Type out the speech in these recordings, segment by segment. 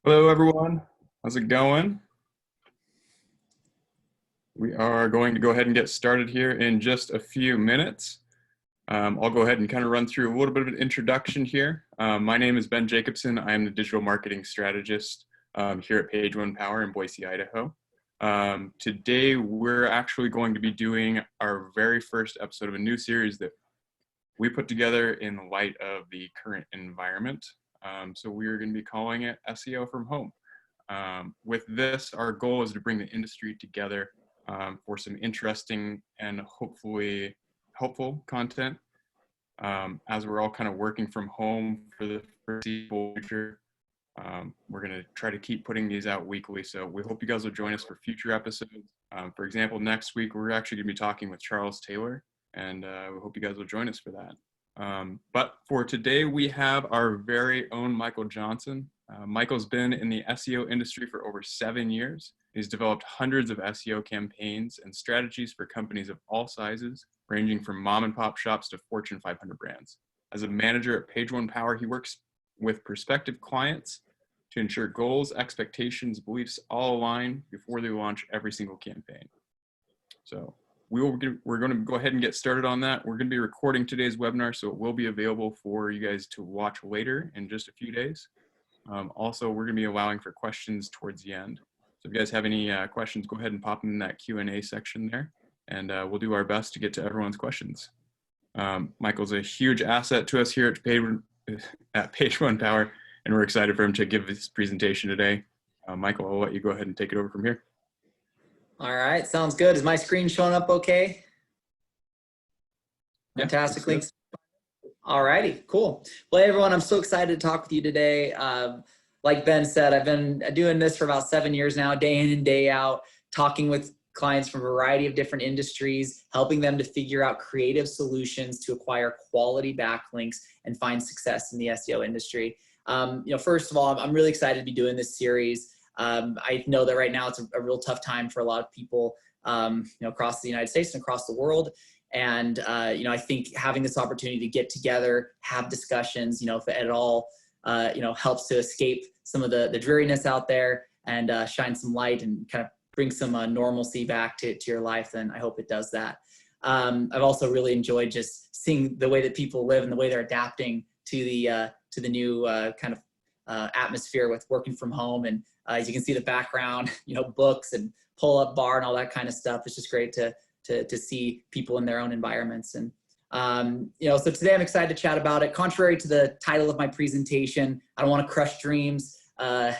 Hello, everyone. How's it going? We are going to go ahead and get started here in just a few minutes. I'll go ahead and kind of run through a little bit of an introduction here. My name is Ben Jacobson. I am the digital marketing strategist here at Page One Power in Boise, Idaho. Today, we're actually going to be doing our very first episode of a new series that we put together in light of the current environment. So we're going to be calling it SEO from Home. With this, our goal is to bring the industry together for some interesting and hopefully helpful content. As we're all kind of working from home for the foreseeable future, we're going to try to keep putting these out weekly. So we hope you guys will join us for future episodes. For example, next week, we're actually going to be talking with Charles Taylor, and we hope you guys will join us for that. But for today, we have our very own Michael Johnson. Michael's been in the SEO industry for over 7 years. He's developed hundreds of SEO campaigns and strategies for companies of all sizes, ranging from mom and pop shops to Fortune 500 brands. As a manager at Page One Power, he works with prospective clients to ensure goals, expectations, beliefs all align before they launch every single campaign. So we're going to go ahead and get started on that. We're going to be recording today's webinar, so it will be available for you guys to watch later in just a few days. Also, we're going to be allowing for questions towards the end. So if you guys have any questions, go ahead and pop them in that Q&A section there, and we'll do our best to get to everyone's questions. Michael's a huge asset to us here at Page One Power, and we're excited for him to give his presentation today. Michael, I'll let you go ahead and take it over from here. All right, sounds good. Is my screen showing up okay? Yeah, fantastic links. All righty, cool. Well, hey, everyone, I'm so excited to talk with you today. Like Ben said, I've been doing this for about 7 years now, day in and day out, talking with clients from a variety of different industries, helping them to figure out creative solutions to acquire quality backlinks and find success in the SEO industry. First of all, I'm really excited to be doing this series. I know that right now it's a real tough time for a lot of people, across the United States and across the world. And, I think having this opportunity to get together, have discussions, if it at all, helps to escape some of the dreariness out there and shine some light and kind of bring some normalcy back to your life, then I hope it does that. I've also really enjoyed just seeing the way that people live and the way they're adapting to the new kind of atmosphere with working from home. And as you can see the background, books and pull-up bar and all that kind of stuff. It's just great to see people in their own environments. And, so today I'm excited to chat about it. Contrary to the title of my presentation, I don't want to crush dreams,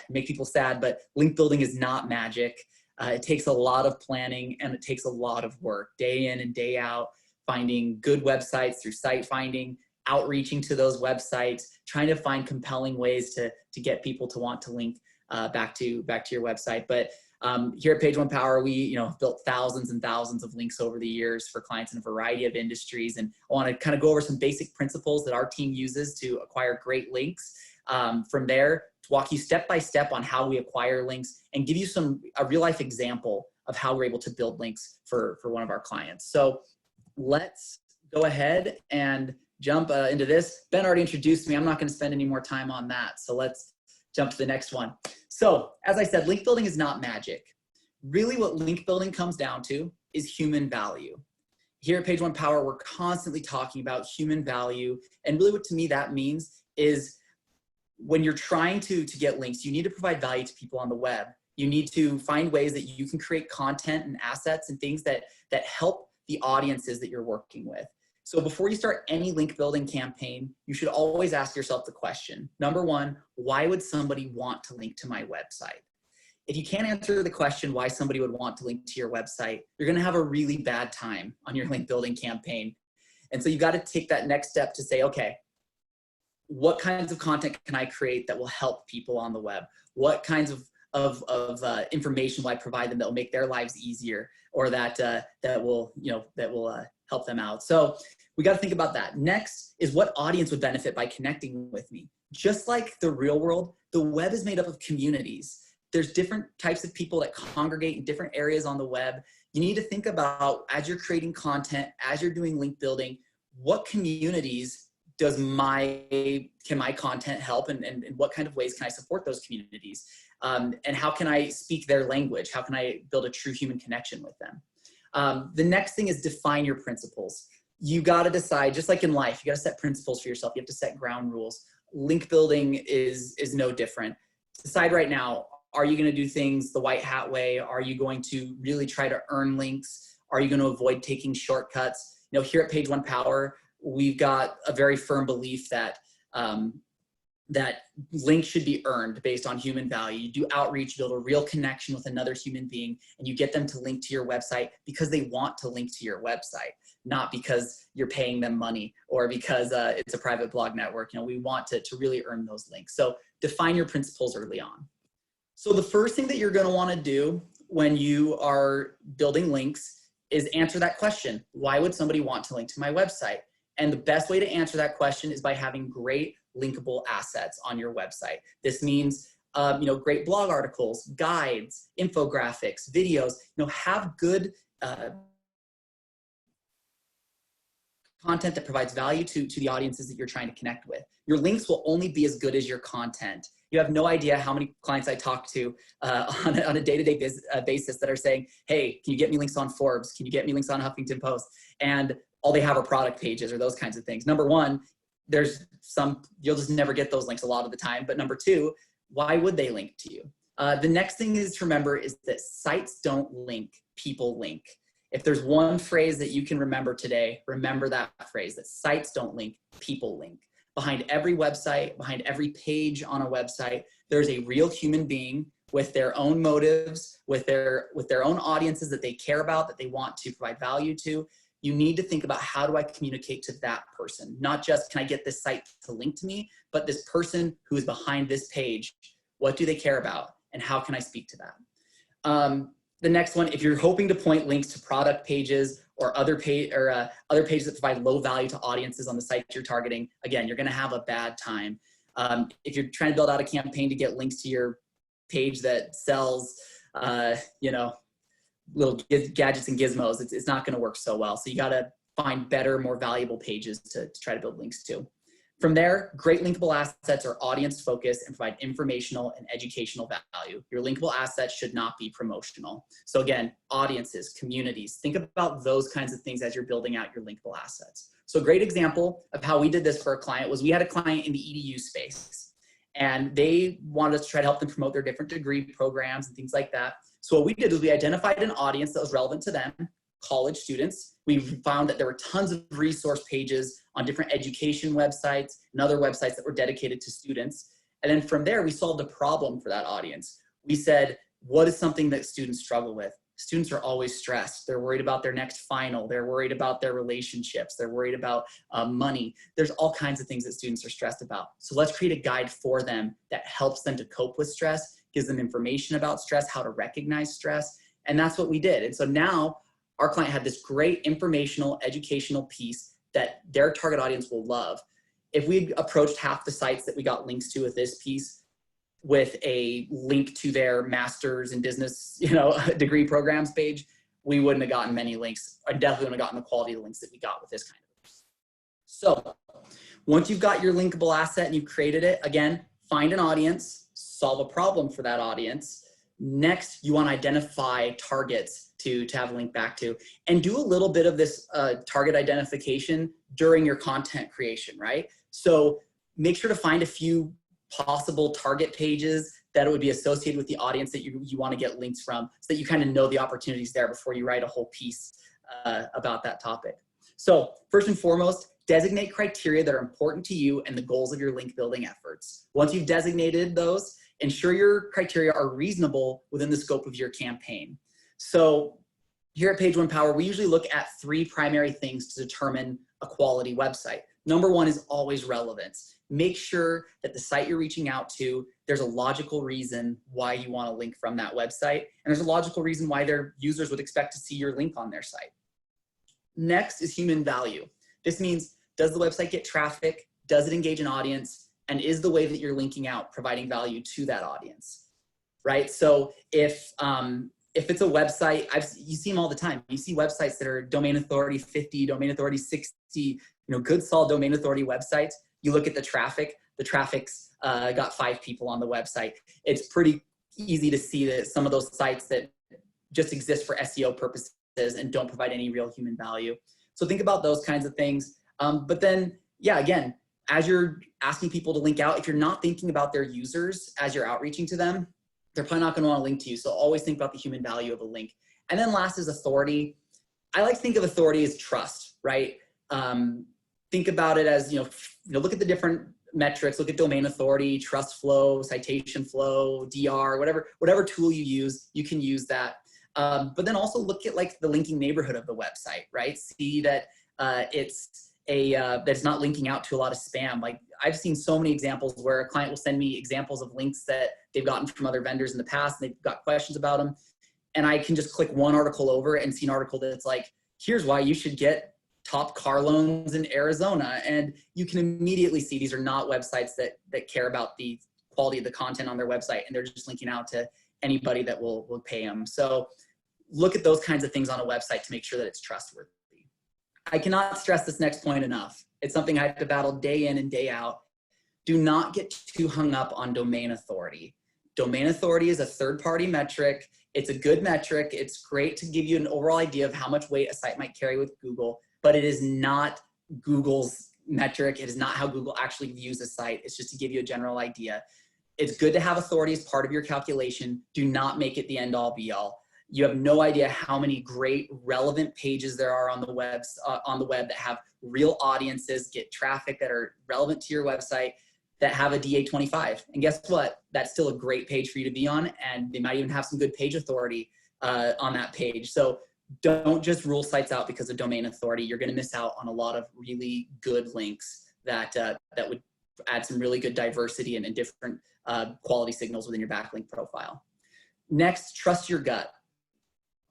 make people sad, but link building is not magic. It takes a lot of planning and it takes a lot of work, day in and day out, finding good websites through site finding, outreaching to those websites, trying to find compelling ways to get people to want to link back to your website. But here at Page One Power, we built thousands and thousands of links over the years for clients in a variety of industries. And I want to kind of go over some basic principles that our team uses to acquire great links. From there, to walk you step by step on how we acquire links and give you a real life example of how we're able to build links for one of our clients. So let's go ahead and jump into this. Ben already introduced me. I'm not going to spend any more time on that. So let's jump to the next one. So as I said, link building is not magic. Really what link building comes down to is human value. Here at Page One Power, we're constantly talking about human value. And really what to me that means is when you're trying to get links, you need to provide value to people on the web. You need to find ways that you can create content and assets and things that help the audiences that you're working with. So before you start any link building campaign, you should always ask yourself the question, number one, why would somebody want to link to my website? If you can't answer the question why somebody would want to link to your website, you're going to have a really bad time on your link building campaign. And so you got to take that next step to say, okay, what kinds of content can I create that will help people on the web? What kinds of information will I provide them that will make their lives easier, or that will help them out? So we got to think about that. Next is what audience would benefit by connecting with me. Just like the real world, the web is made up of communities. There's different types of people that congregate in different areas on the web. You need to think about, as you're creating content, as you're doing link building, what communities can my content help, and what kind of ways can I support those communities? And how can I speak their language? How can I build a true human connection with them? The next thing is define your principles. You got to decide, just like in life, you got to set principles for yourself. You have to set ground rules. Link building is no different. Decide right now, are you going to do things the white hat way? Are you going to really try to earn links? Are you going to avoid taking shortcuts? Here at Page One Power, we've got a very firm belief that that links should be earned based on human value. You do outreach, build a real connection with another human being, and you get them to link to your website because they want to link to your website, not because you're paying them money or because it's a private blog network. We want to really earn those links. So define your principles early on. So the first thing that you're going to want to do when you are building links is answer that question. Why would somebody want to link to my website? And the best way to answer that question is by having great linkable assets on your website. This means, great blog articles, guides, infographics, videos, have good content that provides value to the audiences that you're trying to connect with. Your links will only be as good as your content. You have no idea how many clients I talk to on a day-to-day basis that are saying, hey, can you get me links on Forbes? Can you get me links on Huffington Post? And all they have are product pages or those kinds of things. Number one, you'll just never get those links a lot of the time. But number two, why would they link to you? The next thing is to remember is that sites don't link, people link. If there's one phrase that you can remember today, remember that phrase, that sites don't link, people link. Behind every website, behind every page on a website, there's a real human being with their own motives, with their own audiences that they care about, that they want to provide value to. You need to think about, how do I communicate to that person? Not just, can I get this site to link to me, but this person who is behind this page, what do they care about? And how can I speak to that? The next one, if you're hoping to point links to product pages or other pages that provide low value to audiences on the site you're targeting, again, you're going to have a bad time. If you're trying to build out a campaign to get links to your page that sells, little gadgets and gizmos, it's not going to work so well. So you got to find better, more valuable pages to try to build links to. From there, great linkable assets are audience focused and provide informational and educational value. Your linkable assets should not be promotional. So again, audiences, communities, think about those kinds of things as you're building out your linkable assets. So a great example of how we did this for a client was, we had a client in the EDU space, and they wanted us to try to help them promote their different degree programs and things like that. So what we did was we identified an audience that was relevant to them, college students. We found that there were tons of resource pages on different education websites and other websites that were dedicated to students. And then from there, we solved a problem for that audience. We said, what is something that students struggle with? Students are always stressed. They're worried about their next final. They're worried about their relationships. They're worried about money. There's all kinds of things that students are stressed about. So let's create a guide for them that helps them to cope with stress, gives them information about stress, how to recognize stress. And that's what we did. And so now our client had this great informational, educational piece that their target audience will love. If we approached half the sites that we got links to with this piece with a link to their master's in business, degree programs page, we wouldn't have gotten many links. I definitely wouldn't have gotten the quality of the links that we got with this kind of links. So once you've got your linkable asset and you've created it, again, find an audience, solve a problem for that audience. Next, you want to identify targets to have a link back to, and do a little bit of this target identification during your content creation, right? So make sure to find a few possible target pages that would be associated with the audience that you want to get links from, so that you kind of know the opportunities there before you write a whole piece about that topic. So first and foremost, designate criteria that are important to you and the goals of your link building efforts. Once you've designated those, ensure your criteria are reasonable within the scope of your campaign. So here at Page One Power, we usually look at 3 primary things to determine a quality website. Number one is always relevance. Make sure that the site you're reaching out to, there's a logical reason why you want to link from that website. And there's a logical reason why their users would expect to see your link on their site. Next is human value. This means, does the website get traffic? Does it engage an audience? And is the way that you're linking out providing value to that audience, right? So if it's a website, you see them all the time. You see websites that are domain authority 50, domain authority 60, good solid domain authority websites, you look at the traffic's got 5 people on the website. It's pretty easy to see that some of those sites that just exist for SEO purposes and don't provide any real human value. So think about those kinds of things. But then, yeah, again, as you're asking people to link out, if you're not thinking about their users as you're outreaching to them, they're probably not going to want to link to you. So always think about the human value of a link. And then last is authority. I like to think of authority as trust, right? Think about it as, look at the different metrics, look at domain authority, trust flow, citation flow, DR, whatever tool you use, you can use that. But then also look at like the linking neighborhood of the website, right? See that that's not linking out to a lot of spam. Like I've seen so many examples where a client will send me examples of links that they've gotten from other vendors in the past and they've got questions about them. And I can just click one article over and see an article that's like, here's why you should get top car loans in Arizona. And you can immediately see these are not websites that care about the quality of the content on their website. And they're just linking out to anybody that will pay them. So look at those kinds of things on a website to make sure that it's trustworthy. I cannot stress this next point enough. It's something I have to battle day in and day out. Do not get too hung up on domain authority. Domain authority is a third-party metric. It's a good metric. It's great to give you an overall idea of how much weight a site might carry with Google, but it is not Google's metric. It is not how Google actually views a site. It's just to give you a general idea. It's good to have authority as part of your calculation. Do not make it the end-all be-all. You have no idea how many great relevant pages there are on the web that have real audiences, get traffic that are relevant to your website, that have a DA25. And guess what? That's still a great page for you to be on, and they might even have some good page authority on that page. So don't just rule sites out because of domain authority. You're going to miss out on a lot of really good links that would add some really good diversity and different quality signals within your backlink profile. Next, trust your gut.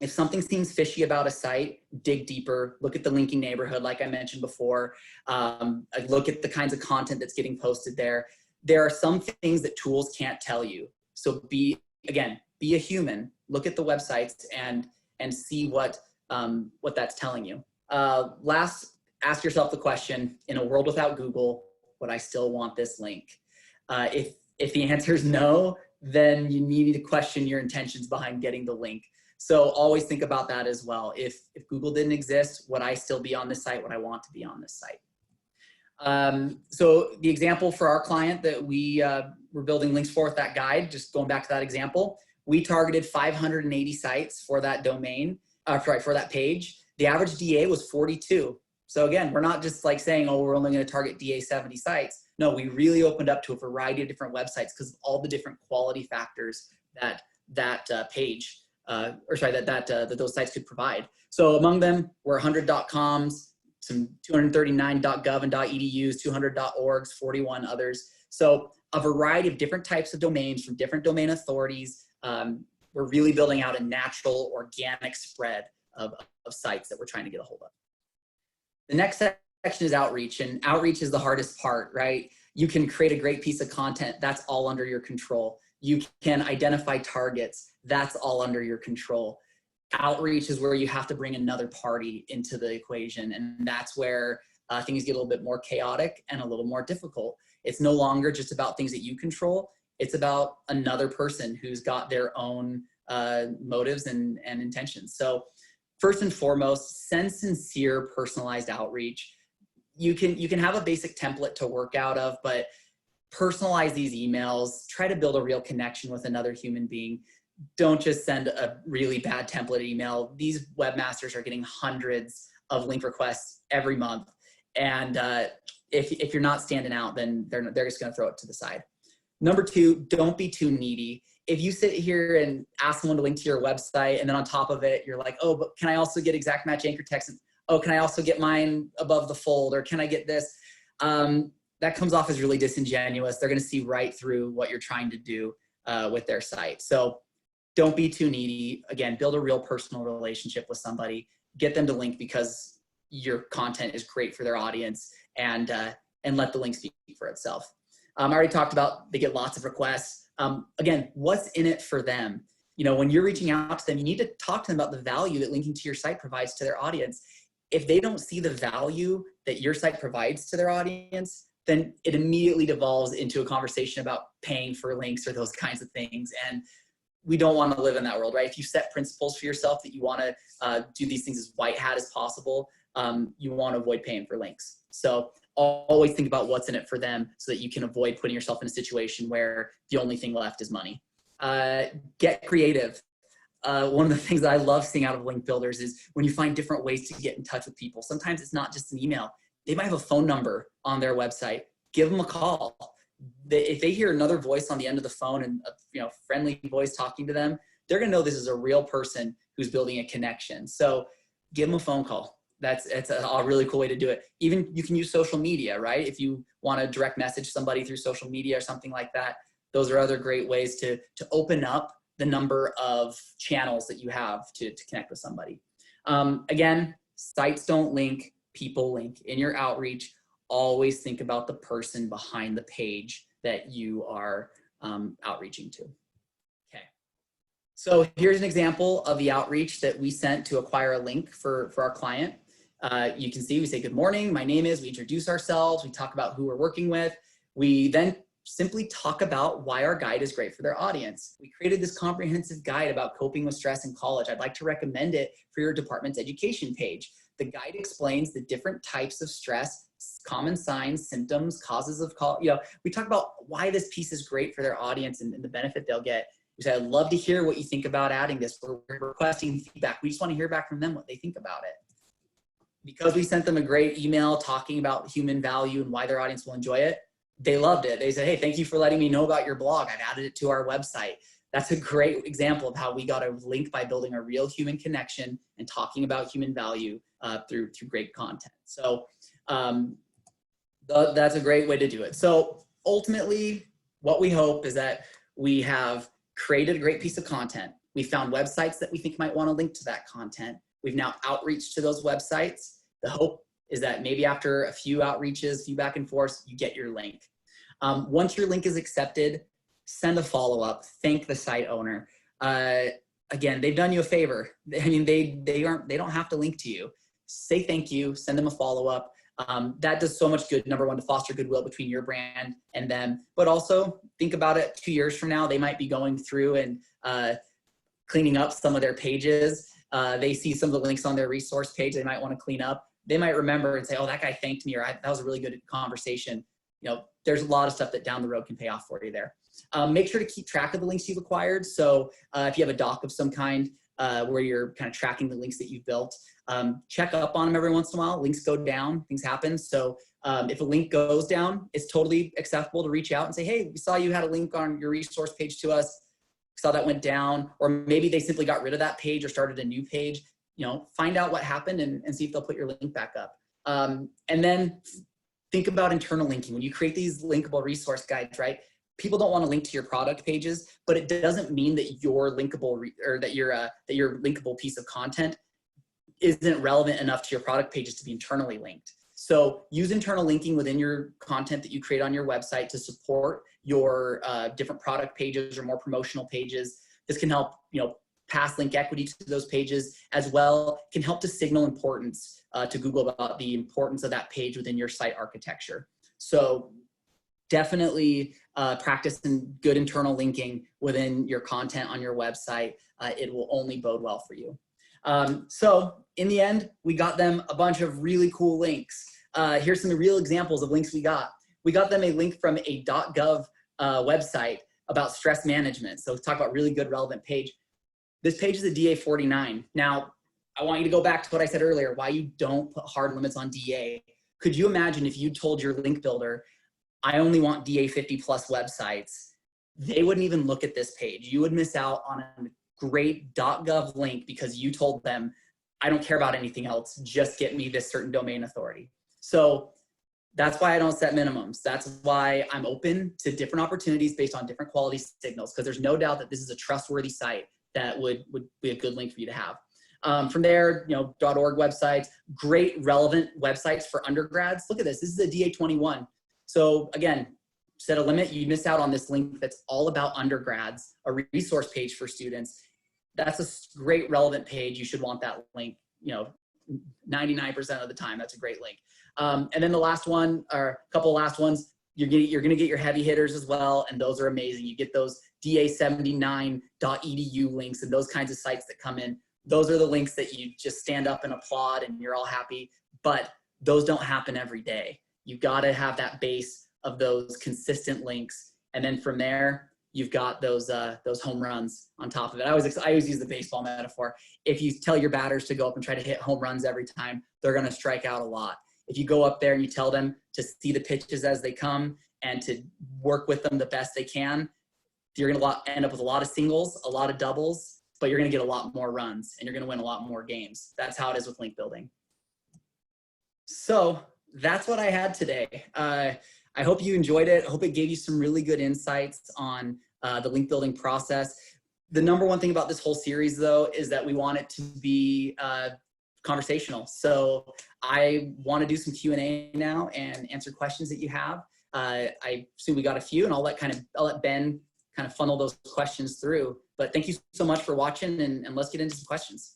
If something seems fishy about a site, dig deeper, look at the linking neighborhood, like I mentioned before, look at the kinds of content that's getting posted there. There are some things that tools can't tell you. So be a human, look at the websites and see what that's telling you. Last, ask yourself the question, in a world without Google, would I still want this link? If the answer is no, then you need to question your intentions behind getting the link. So always think about that as well. If Google didn't exist, would I still be on this site? Would I want to be on this site? So the example for our client that we were building links for with that guide, just going back to that example, we targeted 580 sites for that domain, for that page. The average DA was 42. So again, we're not just like saying, oh, we're only going to target DA 70 sites. No, we really opened up to a variety of different websites because of all the different quality factors that those sites could provide. So among them were 100 .coms, some 239 .gov and .edus, 200 .orgs, 41 others. So a variety of different types of domains from different domain authorities. We're really building out a natural, organic spread of sites that we're trying to get a hold of. The next section is outreach, and outreach is the hardest part, right? You can create a great piece of content. That's all under your control. You can identify targets. That's all under your control. Outreach is where you have to bring another party into the equation. And that's where things get a little bit more chaotic and a little more difficult. It's no longer just about things that you control. It's about another person who's got their own motives and intentions. So first and foremost, send sincere, personalized outreach. You can have a basic template to work out of, but personalize these emails. Try to build a real connection with another human being. Don't just send a really bad template email. These webmasters are getting hundreds of link requests every month. And if you're not standing out, then they're just going to throw it to the side. Number two, don't be too needy. If you sit here and ask someone to link to your website, and then on top of it, you're like, oh, but can I also get exact match anchor text? Oh, can I also get mine above the fold? Or can I get this? That comes off as really disingenuous. They're going to see right through what you're trying to do with their site. So don't be too needy. Again, build a real personal relationship with somebody. Get them to link because your content is great for their audience, and let the link speak for itself. I already talked about they get lots of requests. Again, what's in it for them? You know, when you're reaching out to them, you need to talk to them about the value that linking to your site provides to their audience. if they don't see the value that your site provides to their audience, then it immediately devolves into a conversation about paying for links or those kinds of things. And we don't want to live in that world, right? If you set principles for yourself that you want to do these things as white hat as possible, you want to avoid paying for links. So always think about what's in it for them so that you can avoid putting yourself in a situation where the only thing left is money. Get creative. One of the things that I love seeing out of link builders is when you find different ways to get in touch with people. Sometimes it's not just an email. They might have a phone number on their website. Give them a call. If they hear another voice on the end of the phone and a friendly voice talking to them, they're gonna know this is a real person who's building a connection. So give them a phone call. It's a really cool way to do it. Even you can use social media, right? If you want to direct message somebody through social media or something like that, those are other great ways to open up the number of channels that you have to connect with somebody. Again, sites don't link, people link. In your outreach, always think about the person behind the page that you are outreaching to. Okay. So here's an example of the outreach that we sent to acquire a link for our client. You can see we say, good morning, my name is, we introduce ourselves, we talk about who we're working with. We then simply talk about why our guide is great for their audience. We created this comprehensive guide about coping with stress in college. I'd like to recommend it for your department's education page. The guide explains the different types of stress, common signs, symptoms, causes of we talk about why this piece is great for their audience and the benefit they'll get. We say, I'd love to hear what you think about adding this. We're requesting feedback. We just want to hear back from them what they think about it. Because we sent them a great email talking about human value and why their audience will enjoy it, they loved it. They said, hey, thank you for letting me know about your blog. I've added it to our website. That's a great example of how we got a link by building a real human connection and talking about human value through great content. So that's a great way to do it. So ultimately, what we hope is that we have created a great piece of content. We found websites that we think might want to link to that content. We've now outreached to those websites. The hope is that maybe after a few outreaches, few back and forth, you get your link. Once your link is accepted, send a follow-up, thank the site owner. Again, they've done you a favor. I mean, they don't have to link to you. Say thank you, send them a follow-up. That does so much good, number one, to foster goodwill between your brand and them, but also think about it 2 years from now, they might be going through and cleaning up some of their pages. They see some of the links on their resource page they might want to clean up. They might remember and say, oh, that guy thanked me, or that was a really good conversation. There's a lot of stuff that down the road can pay off for you there. Make sure to keep track of the links you've acquired. So if you have a doc of some kind where you're kind of tracking the links that you've built, check up on them every once in a while. Links go down, things happen. So if a link goes down, it's totally acceptable to reach out and say, hey, we saw you had a link on your resource page to us. Saw that went down, or maybe they simply got rid of that page or started a new page. Find out what happened and see if they'll put your link back up. And then think about internal linking. When you create these linkable resource guides, right? People don't want to link to your product pages, but it doesn't mean that your linkable that your linkable piece of content isn't relevant enough to your product pages to be internally linked. So use internal linking within your content that you create on your website to support your different product pages or more promotional pages. This can help, pass link equity to those pages, as well can help to signal importance to Google about the importance of that page within your site architecture. So definitely practice good internal linking within your content on your website. It will only bode well for you. So in the end, we got them a bunch of really cool links. Here's some real examples of links we got. We got them a link from a .gov website about stress management. So talk about really good relevant page. This page is a DA 49. Now, I want you to go back to what I said earlier, why you don't put hard limits on DA. Could you imagine if you told your link builder, I only want DA 50 plus websites? They wouldn't even look at this page. You would miss out on a great .gov link because you told them, I don't care about anything else, just get me this certain domain authority. So that's why I don't set minimums. That's why I'm open to different opportunities based on different quality signals, because there's no doubt that this is a trustworthy site that would be a good link for you to have. From there, .org websites, great relevant websites for undergrads. Look at this. This is a DA 21. So again, set a limit. You miss out on this link that's all about undergrads, a resource page for students. That's a great relevant page. You should want that link, 99% of the time, that's a great link. And then the last one, or a couple last ones, you're going to get your heavy hitters as well. And those are amazing. You get those da79.edu links and those kinds of sites that come in. Those are the links that you just stand up and applaud and you're all happy, but those don't happen every day. You've got to have that base of those consistent links. And then from there, you've got those home runs on top of it. I always use the baseball metaphor. If you tell your batters to go up and try to hit home runs every time, they're going to strike out a lot. If you go up there and you tell them to see the pitches as they come and to work with them the best they can, you're going to end up with a lot of singles, a lot of doubles, but you're going to get a lot more runs and you're going to win a lot more games. That's how it is with link building. So that's what I had today. I hope you enjoyed it. I hope it gave you some really good insights on the link building process. The number one thing about this whole series, though, is that we want it to be conversational. So I want to do some Q&A now and answer questions that you have. I assume we got a few, and I'll let Ben kind of funnel those questions through. But thank you so much for watching, and let's get into some questions.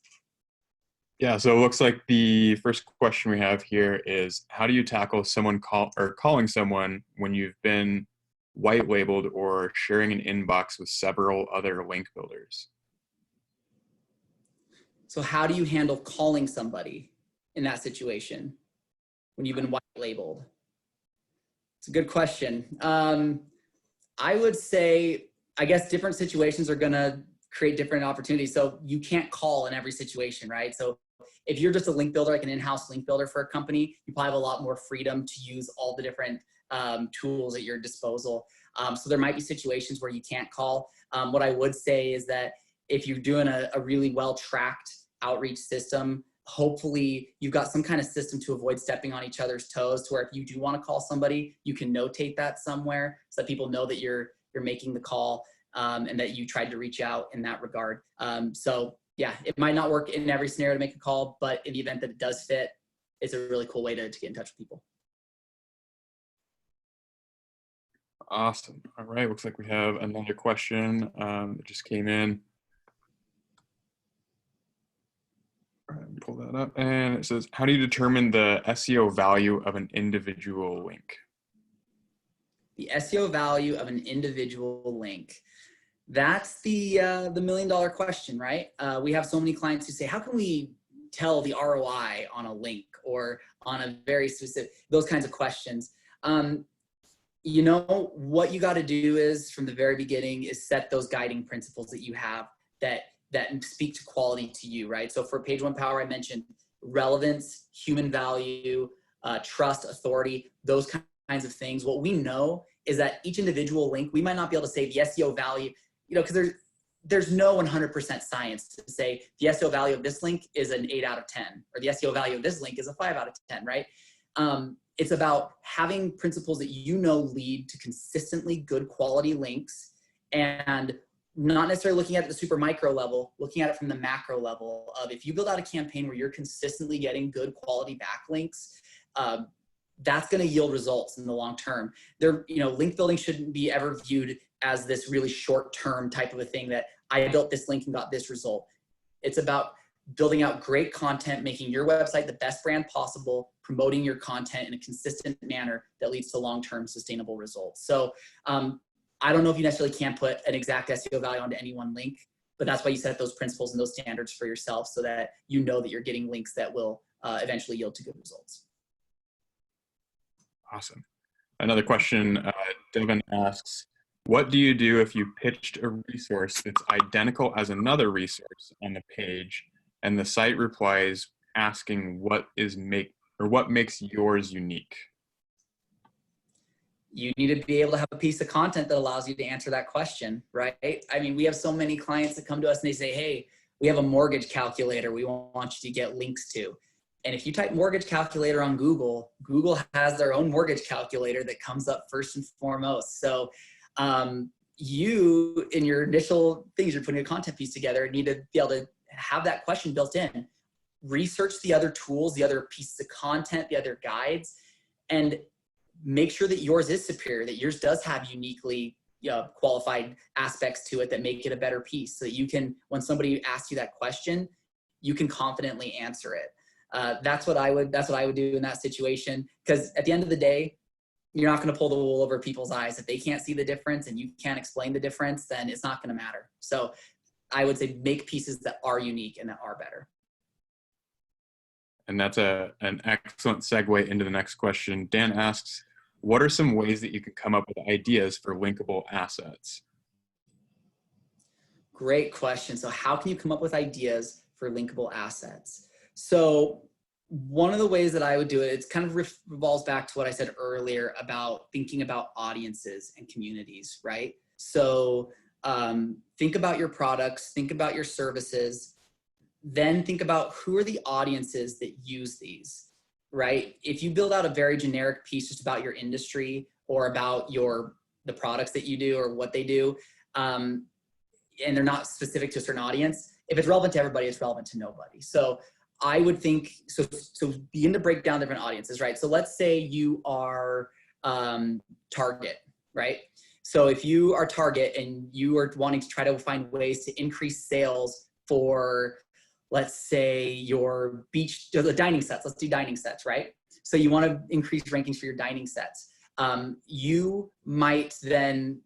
Yeah, so it looks like the first question we have here is, how do you tackle someone calling someone when you've been white labeled or sharing an inbox with several other link builders? So how do you handle calling somebody in that situation when you've been white labeled? It's a good question. I would say, I guess different situations are gonna create different opportunities. So you can't call in every situation, right? So if you're just a link builder, like an in-house link builder for a company, you probably have a lot more freedom to use all the different tools at your disposal. So there might be situations where you can't call. What I would say is that if you're doing a really well-tracked outreach system, hopefully you've got some kind of system to avoid stepping on each other's toes, to where if you do want to call somebody, you can notate that somewhere so that people know that you're making the call and that you tried to reach out in that regard. So yeah, it might not work in every scenario to make a call, but in the event that it does fit, it's a really cool way to get in touch with people. Awesome. All right, looks like we have another question that just came in. All right, pull that up, and it says, how do you determine the SEO value of an individual link? The SEO value of an individual link. That's the $1 million question, right? We have so many clients who say, how can we tell the ROI on a link or on a very specific, those kinds of questions. You know, what you got to do is from the very beginning is set those guiding principles that you have that speak to quality to you, right? So for Page One Power, I mentioned relevance, human value, trust, authority, those kinds of things. What we know is that each individual link, we might not be able to say the SEO value, you know, because there's no 100% science to say the SEO value of this link is an 8 out of 10, or the SEO value of this link is a 5 out of 10, right? It's about having principles that you know lead to consistently good quality links, and not necessarily looking at it at the super micro level, looking at it from the macro level of, if you build out a campaign where you're consistently getting good quality backlinks, that's going to yield results in the long term. You know, link building shouldn't be ever viewed as this really short-term type of a thing that I built this link and got this result. It's about building out great content, making your website the best brand possible, promoting your content in a consistent manner that leads to long-term sustainable results. So I don't know if you necessarily can put an exact SEO value onto any one link, but that's why you set those principles and those standards for yourself so that you know that you're getting links that will eventually yield to good results. Awesome. Another question, Devin asks, what do you do if you pitched a resource that's identical as another resource on the page and the site replies asking what makes yours unique? You need to be able to have a piece of content that allows you to answer that question, right? I mean, we have so many clients that come to us and they say, hey, we have a mortgage calculator we want you to get links to. And if you type mortgage calculator on Google, Google has their own mortgage calculator that comes up first and foremost. So you, in your initial things, you're putting a content piece together, need to be able to have that question built in. Research the other tools, the other pieces of content, the other guides, and make sure that yours is superior, that yours does have uniquely qualified aspects to it that make it a better piece, so that you can, when somebody asks you that question, you can confidently answer it. That's what I would do in that situation. Because at the end of the day, you're not going to pull the wool over people's eyes. If they can't see the difference and you can't explain the difference, then it's not going to matter. So I would say make pieces that are unique and that are better. And that's an excellent segue into the next question. Dan asks, what are some ways that you can come up with ideas for linkable assets? Great question. So how can you come up with ideas for linkable assets? So one of the ways that I would do it, it's kind of revolves back to what I said earlier about thinking about audiences and communities, right? So think about your products, think about your services, then think about who are the audiences that use these, right? If you build out a very generic piece just about your industry or about the products that you do or what they do, and they're not specific to a certain audience, if it's relevant to everybody, it's relevant to nobody. So I would think, so begin to break down different audiences, right? So let's say you are Target, right? So if you are Target and you are wanting to try to find ways to increase sales for, let's say, the dining sets, let's do dining sets, right? So you want to increase rankings for your dining sets. You might then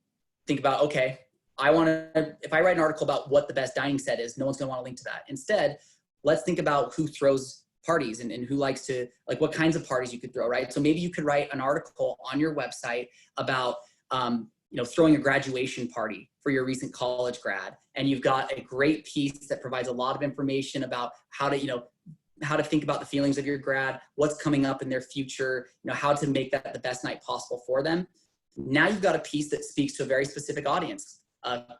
think about, okay, if I write an article about what the best dining set is, no one's going to want to link to that. Instead, let's think about who throws parties and who likes to, like, what kinds of parties you could throw, right? So maybe you could write an article on your website about, throwing a graduation party for your recent college grad. And you've got a great piece that provides a lot of information about how to think about the feelings of your grad, what's coming up in their future, how to make that the best night possible for them. Now you've got a piece that speaks to a very specific audience.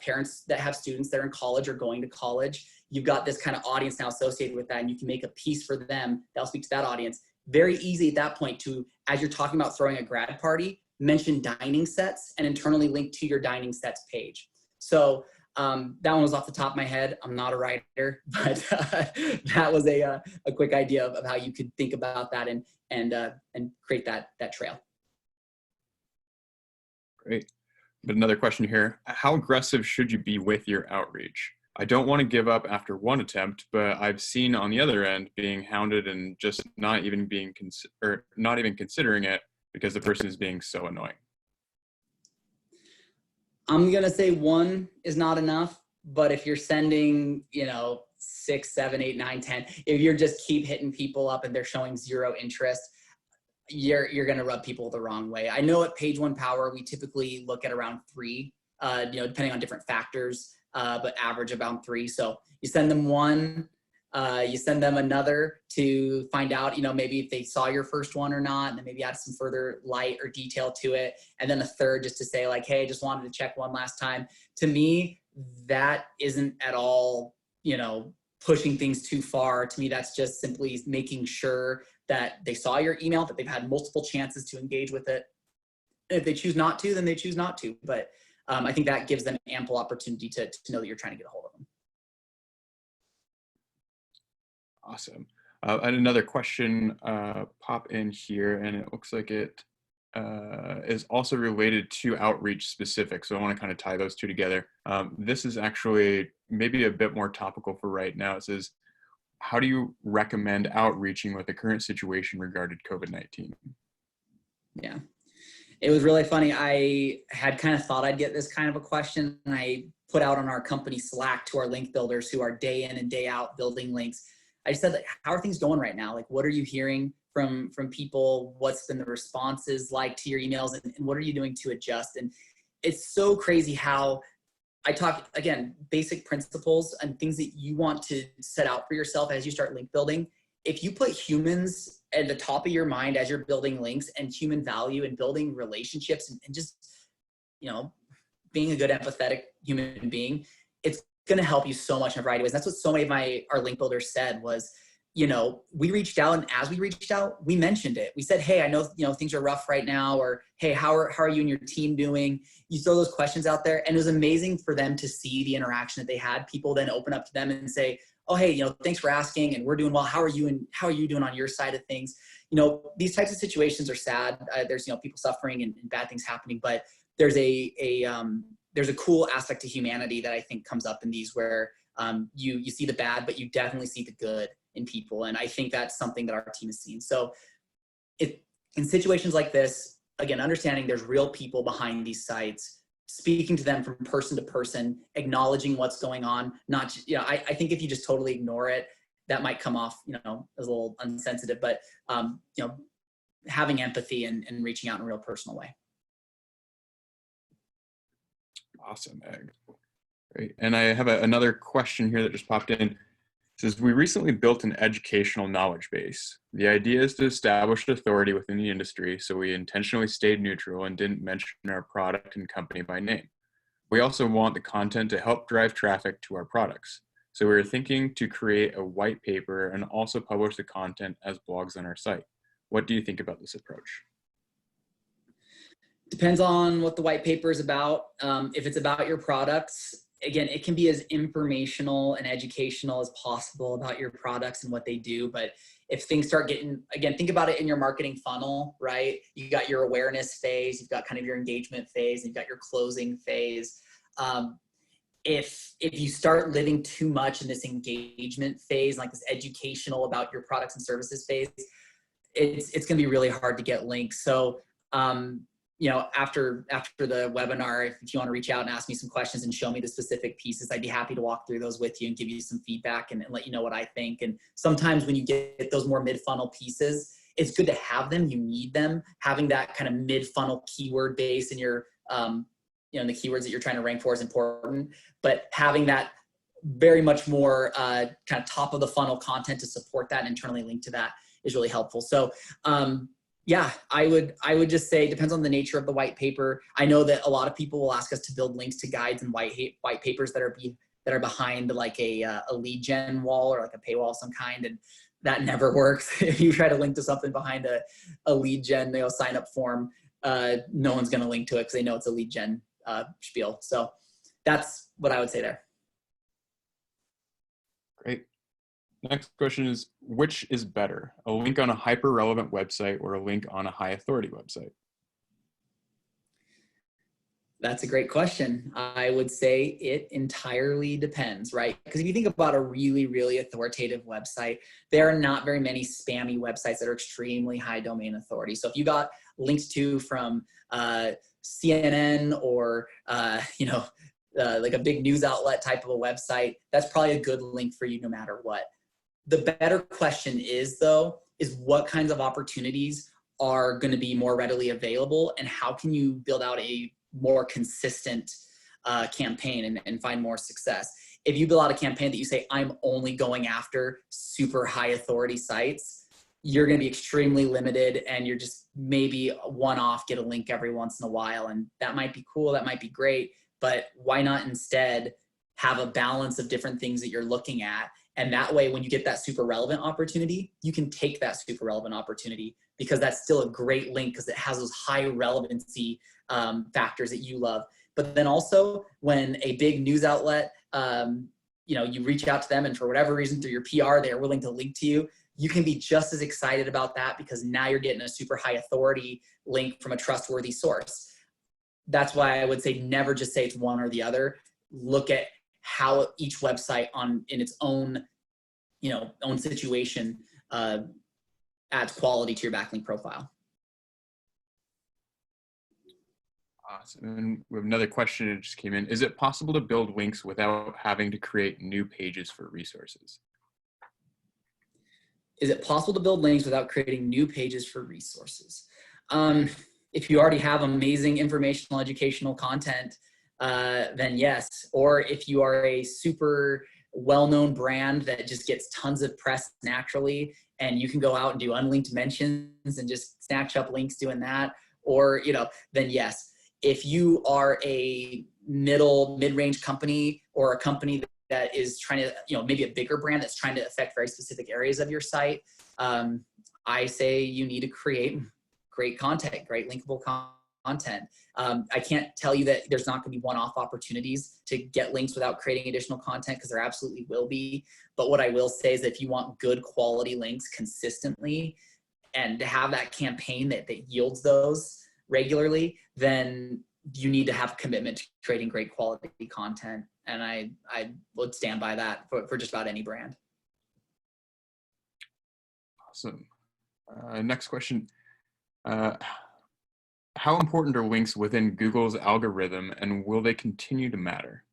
Parents that have students that are in college or going to college. You've got this kind of audience now associated with that, and you can make a piece for them that'll speak to that audience. Very easy at that point to, as you're talking about throwing a grad party, mention dining sets and internally link to your dining sets page. So that one was off the top of my head. I'm not a writer, but that was a quick idea of how you could think about that and create that trail. Great. But another question here, how aggressive should you be with your outreach? I don't want to give up after one attempt, but I've seen on the other end being hounded and just not even considering it because the person is being so annoying. I'm going to say one is not enough, but if you're sending, 6, 7, 8, 9, 10, if you're just keep hitting people up and they're showing zero interest, you're going to rub people the wrong way. I know at Page One Power, we typically look at around 3, depending on different factors, but average about 3. So you send them one, you send them another to find out, maybe if they saw your first one or not, and then maybe add some further light or detail to it. And then a third just to say like, hey, just wanted to check one last time. To me, that isn't at all, pushing things too far. To me, that's just simply making sure that they saw your email, that they've had multiple chances to engage with it. And if they choose not to, then they choose not to. But I think that gives them ample opportunity to know that you're trying to get a hold of them. Awesome. And another question pop in here, and it looks like it is also related to outreach specific. So I want to kind of tie those two together. This is actually maybe a bit more topical for right now. It says, how do you recommend outreaching with the current situation regarding COVID-19? Yeah, it was really funny. I had kind of thought I'd get this kind of a question, and I put out on our company Slack to our link builders who are day in and day out building links. I just said, like, how are things going right now? Like, what are you hearing from people? What's been the responses like to your emails, and what are you doing to adjust? And it's so crazy how I talk, again, basic principles and things that you want to set out for yourself as you start link building. If you put humans at the top of your mind as you're building links and human value and building relationships and just, being a good empathetic human being, it's going to help you so much in a variety of ways. That's what so many of our link builders said was, we reached out, and as we reached out, we mentioned it. We said, hey, I know, things are rough right now, or, hey, how are you and your team doing? You throw those questions out there, and it was amazing for them to see the interaction that they had. People then open up to them and say, oh, hey, thanks for asking, and we're doing well. How are you, and how are you doing on your side of things? These types of situations are sad. There's, people suffering and bad things happening, but there's a cool aspect to humanity that I think comes up in these where you see the bad, but you definitely see the good in people. And I think that's something that our team has seen. So in situations like this, again, understanding there's real people behind these sites, speaking to them from person to person, acknowledging what's going on. Not, I think if you just totally ignore it, that might come off, as a little unsensitive, but, having empathy and reaching out in a real personal way. Awesome, Egg. Great. And I have another question here that just popped in. It says, we recently built an educational knowledge base. The idea is to establish authority within the industry, so we intentionally stayed neutral and didn't mention our product and company by name. We also want the content to help drive traffic to our products. So we were thinking to create a white paper and also publish the content as blogs on our site. What do you think about this approach? Depends on what the white paper is about. If it's about your products, again, it can be as informational and educational as possible about your products and what they do. But if things start getting, again, think about it in your marketing funnel, right? You got your awareness phase, you've got kind of your engagement phase, and you've got your closing phase. If you start living too much in this engagement phase, like this educational about your products and services phase, it's going to be really hard to get links. So, after the webinar, if you want to reach out and ask me some questions and show me the specific pieces, I'd be happy to walk through those with you and give you some feedback and let you know what I think. And sometimes when you get those more mid-funnel pieces, it's good to have them. You need them. Having that kind of mid-funnel keyword base in your, in the keywords that you're trying to rank for is important. But having that very much more kind of top of the funnel content to support that and internally link to that is really helpful. So, yeah, I would just say, depends on the nature of the white paper. I know that a lot of people will ask us to build links to guides and white papers that are behind like a lead gen wall or like a paywall of some kind, and that never works. If you try to link to something behind a lead gen sign up form, no one's going to link to it because they know it's a lead gen spiel. So that's what I would say there. Great. Next question is, which is better, a link on a hyper-relevant website or a link on a high-authority website? That's a great question. I would say it entirely depends, right? Because if you think about a really, really authoritative website, there are not very many spammy websites that are extremely high domain authority. So if you got links to from CNN or, like a big news outlet type of a website, that's probably a good link for you no matter what. The better question is what kinds of opportunities are going to be more readily available, and how can you build out a more consistent campaign and find more success? If you build out a campaign that you say, I'm only going after super high authority sites, you're going to be extremely limited, and you're just maybe one-off, get a link every once in a while. And that might be cool. That might be great. But why not instead have a balance of different things that you're looking at? And that way, when you get that super relevant opportunity, you can take that super relevant opportunity, because that's still a great link because it has those high relevancy factors that you love. But then also when a big news outlet, you reach out to them and for whatever reason through your PR, they're willing to link to you, you can be just as excited about that because now you're getting a super high authority link from a trustworthy source. That's why I would say never just say it's one or the other. Look at how each website in its own, own situation adds quality to your backlink profile. Awesome. And we have another question that just came in. Is it possible to build links without having to create new pages for resources? Is it possible to build links without creating new pages for resources? If you already have amazing informational, educational content, then yes. Or if you are a super well-known brand that just gets tons of press naturally, and you can go out and do unlinked mentions and just snatch up links doing that, or, then yes. If you are a mid-range company, or a company that is trying to, maybe a bigger brand that's trying to affect very specific areas of your site, I say you need to create great content, great linkable content. I can't tell you that there's not going to be one-off opportunities to get links without creating additional content, because there absolutely will be. But what I will say is that if you want good quality links consistently and to have that campaign that yields those regularly, then you need to have a commitment to creating great quality content. And I would stand by that for just about any brand. Awesome. Next question. How important are links within Google's algorithm, and will they continue to matter?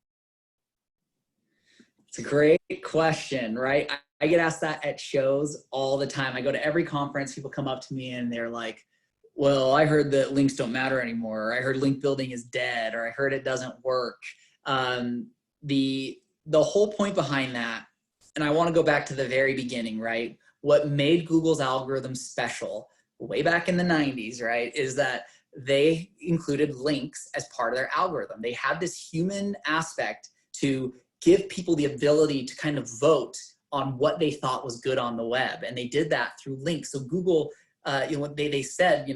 It's a great question, right? I get asked that at shows all the time. I go to every conference, people come up to me and they're like, well, I heard that links don't matter anymore. Or I heard link building is dead, or I heard it doesn't work. The whole point behind that, and I want to go back to the very beginning, right? What made Google's algorithm special way back in the 90s, right, is that they included links as part of their algorithm. They had this human aspect to give people the ability to kind of vote on what they thought was good on the web. And they did that through links. So Google, they said,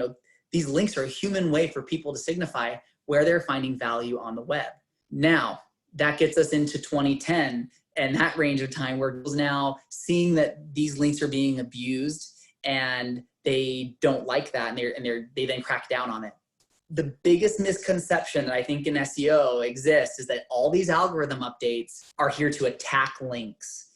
these links are a human way for people to signify where they're finding value on the web. Now, that gets us into 2010 and that range of time where Google's now seeing that these links are being abused and they don't like that, and they then crack down on it. The biggest misconception that I think in SEO exists is that all these algorithm updates are here to attack links.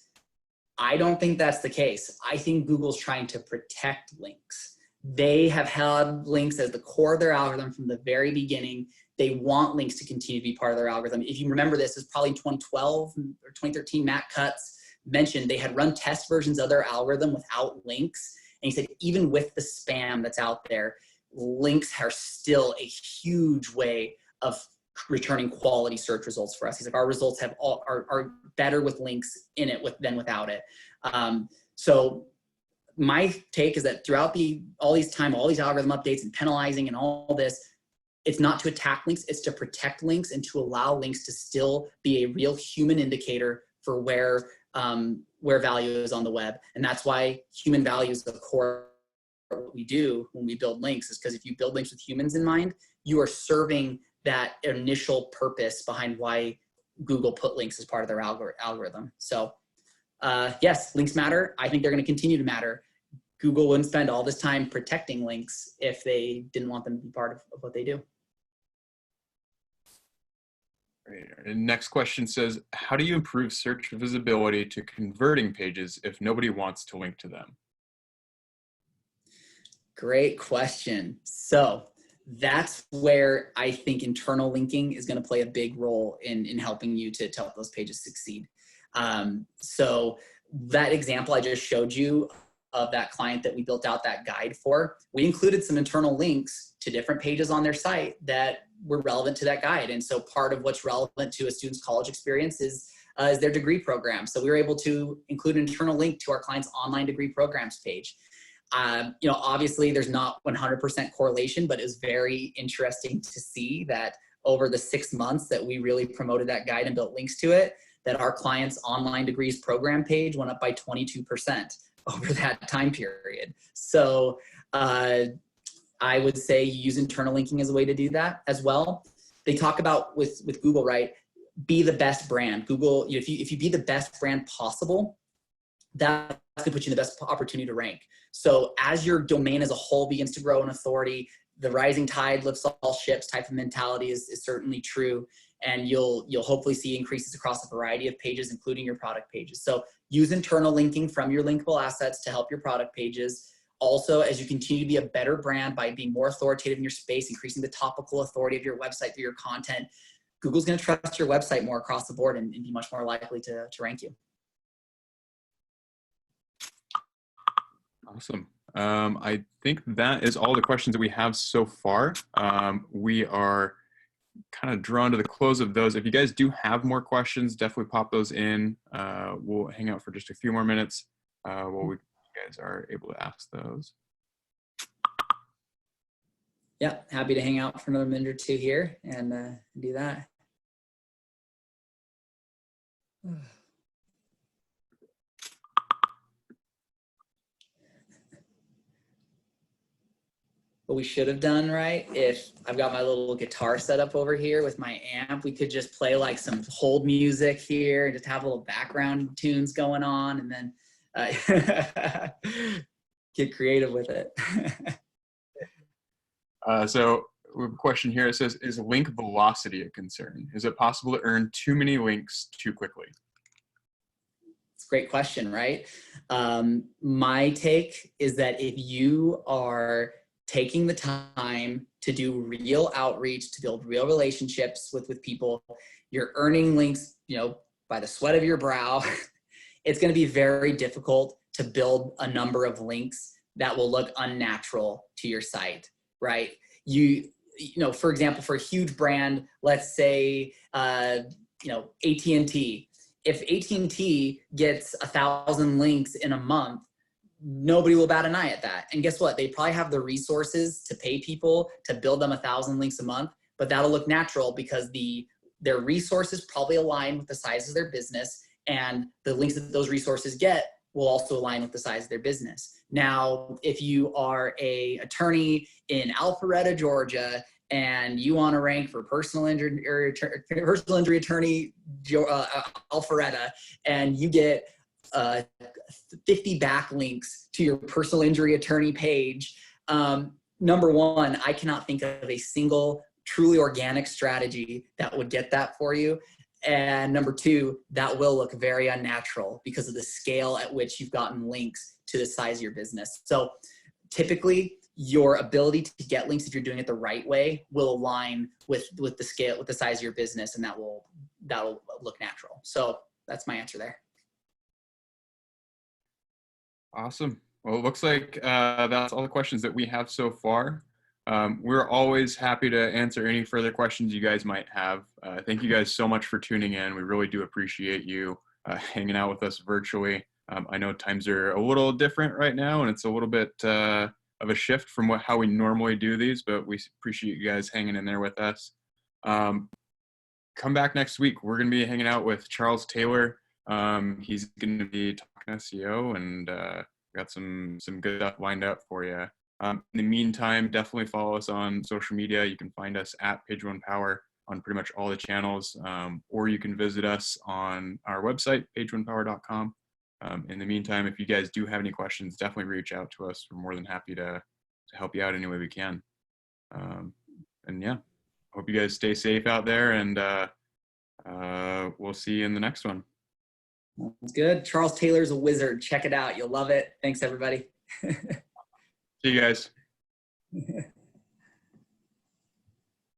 I don't think that's the case. I think Google's trying to protect links. They have had links as the core of their algorithm from the very beginning. They want links to continue to be part of their algorithm. If you remember this, is probably in 2012 or 2013, Matt Cutts mentioned they had run test versions of their algorithm without links. And he said, even with the spam that's out there, links are still a huge way of returning quality search results for us. He's like, our results are better with links in it than without it. So my take is that throughout all these algorithm updates and penalizing and all this, it's not to attack links, it's to protect links and to allow links to still be a real human indicator for where value is on the web. And that's why human value is the core of what we do when we build links, is because if you build links with humans in mind, you are serving that initial purpose behind why Google put links as part of their algorithm. So yes, links matter. I think they're going to continue to matter. Google wouldn't spend all this time protecting links if they didn't want them to be part of what they do. Great. And next question says, how do you improve search visibility to converting pages if nobody wants to link to them? Great question. So that's where I think internal linking is going to play a big role in helping you to help those pages succeed. So that example I just showed you of that client that we built out that guide for, we included some internal links to different pages on their site that were relevant to that guide. And so part of what's relevant to a student's college experience is their degree program. So we were able to include an internal link to our client's online degree programs page. Obviously there's not 100% correlation, but it was very interesting to see that over the 6 months that we really promoted that guide and built links to it, that our client's online degrees program page went up by 22% over that time period. So I would say use internal linking as a way to do that as well. They talk about with Google, right? Be the best brand. Google, if you be the best brand possible, that's gonna put you in the best opportunity to rank. So as your domain as a whole begins to grow in authority, the rising tide lifts all ships type of mentality is certainly true. And you'll hopefully see increases across a variety of pages, including your product pages. So use internal linking from your linkable assets to help your product pages. Also, as you continue to be a better brand by being more authoritative in your space, increasing the topical authority of your website through your content, Google's going to trust your website more across the board and be much more likely to rank you. Awesome. I think that is all the questions that we have so far. We are kind of drawn to the close of those. If you guys do have more questions, definitely pop those in. We'll hang out for just a few more minutes while you guys are able to ask those. Yeah, happy to hang out for another minute or two here and do that. What we should have done, right? If I've got my little guitar set up over here with my amp, we could just play like some hold music here and just have a little background tunes going on and then get creative with it. So we have a question here. It says, is link velocity a concern? Is it possible to earn too many links too quickly? It's a great question, right? My take is that if you are taking the time to do real outreach, to build real relationships with people, you're earning links, you know, by the sweat of your brow, it's going to be very difficult to build a number of links that will look unnatural to your site, right? You know, for example, for a huge brand, let's say, you know, AT&T. If AT&T gets 1,000 links in a month, nobody will bat an eye at that. And guess what? They probably have the resources to pay people to build them 1,000 links a month, but that'll look natural because their resources probably align with the size of their business, and the links that those resources get will also align with the size of their business. Now, if you are an attorney in Alpharetta, Georgia, and you want to rank for personal injury attorney Alpharetta, and you get 50 backlinks to your personal injury attorney page, number one, I cannot think of a single truly organic strategy that would get that for you. And number two, that will look very unnatural because of the scale at which you've gotten links to the size of your business. So typically your ability to get links, if you're doing it the right way, will align with the scale, with the size of your business, and that'll look natural. So that's my answer there. Awesome. Well, it looks like that's all the questions that we have so far. We're always happy to answer any further questions you guys might have. Thank you guys so much for tuning in. We really do appreciate you hanging out with us virtually. I know times are a little different right now, and it's a little bit of a shift from how we normally do these, but we appreciate you guys hanging in there with us. Come back next week. We're going to be hanging out with Charles Taylor. He's going to be talking SEO, and got some good stuff lined up for you. In the meantime, definitely follow us on social media. You can find us at Page One Power on pretty much all the channels, or you can visit us on our website, pageonepower.com. In the meantime, if you guys do have any questions, definitely reach out to us. We're more than happy to help you out any way we can. And yeah, hope you guys stay safe out there, and we'll see you in the next one. That's good. Charles Taylor's a wizard. Check it out. You'll love it. Thanks, everybody. See you guys.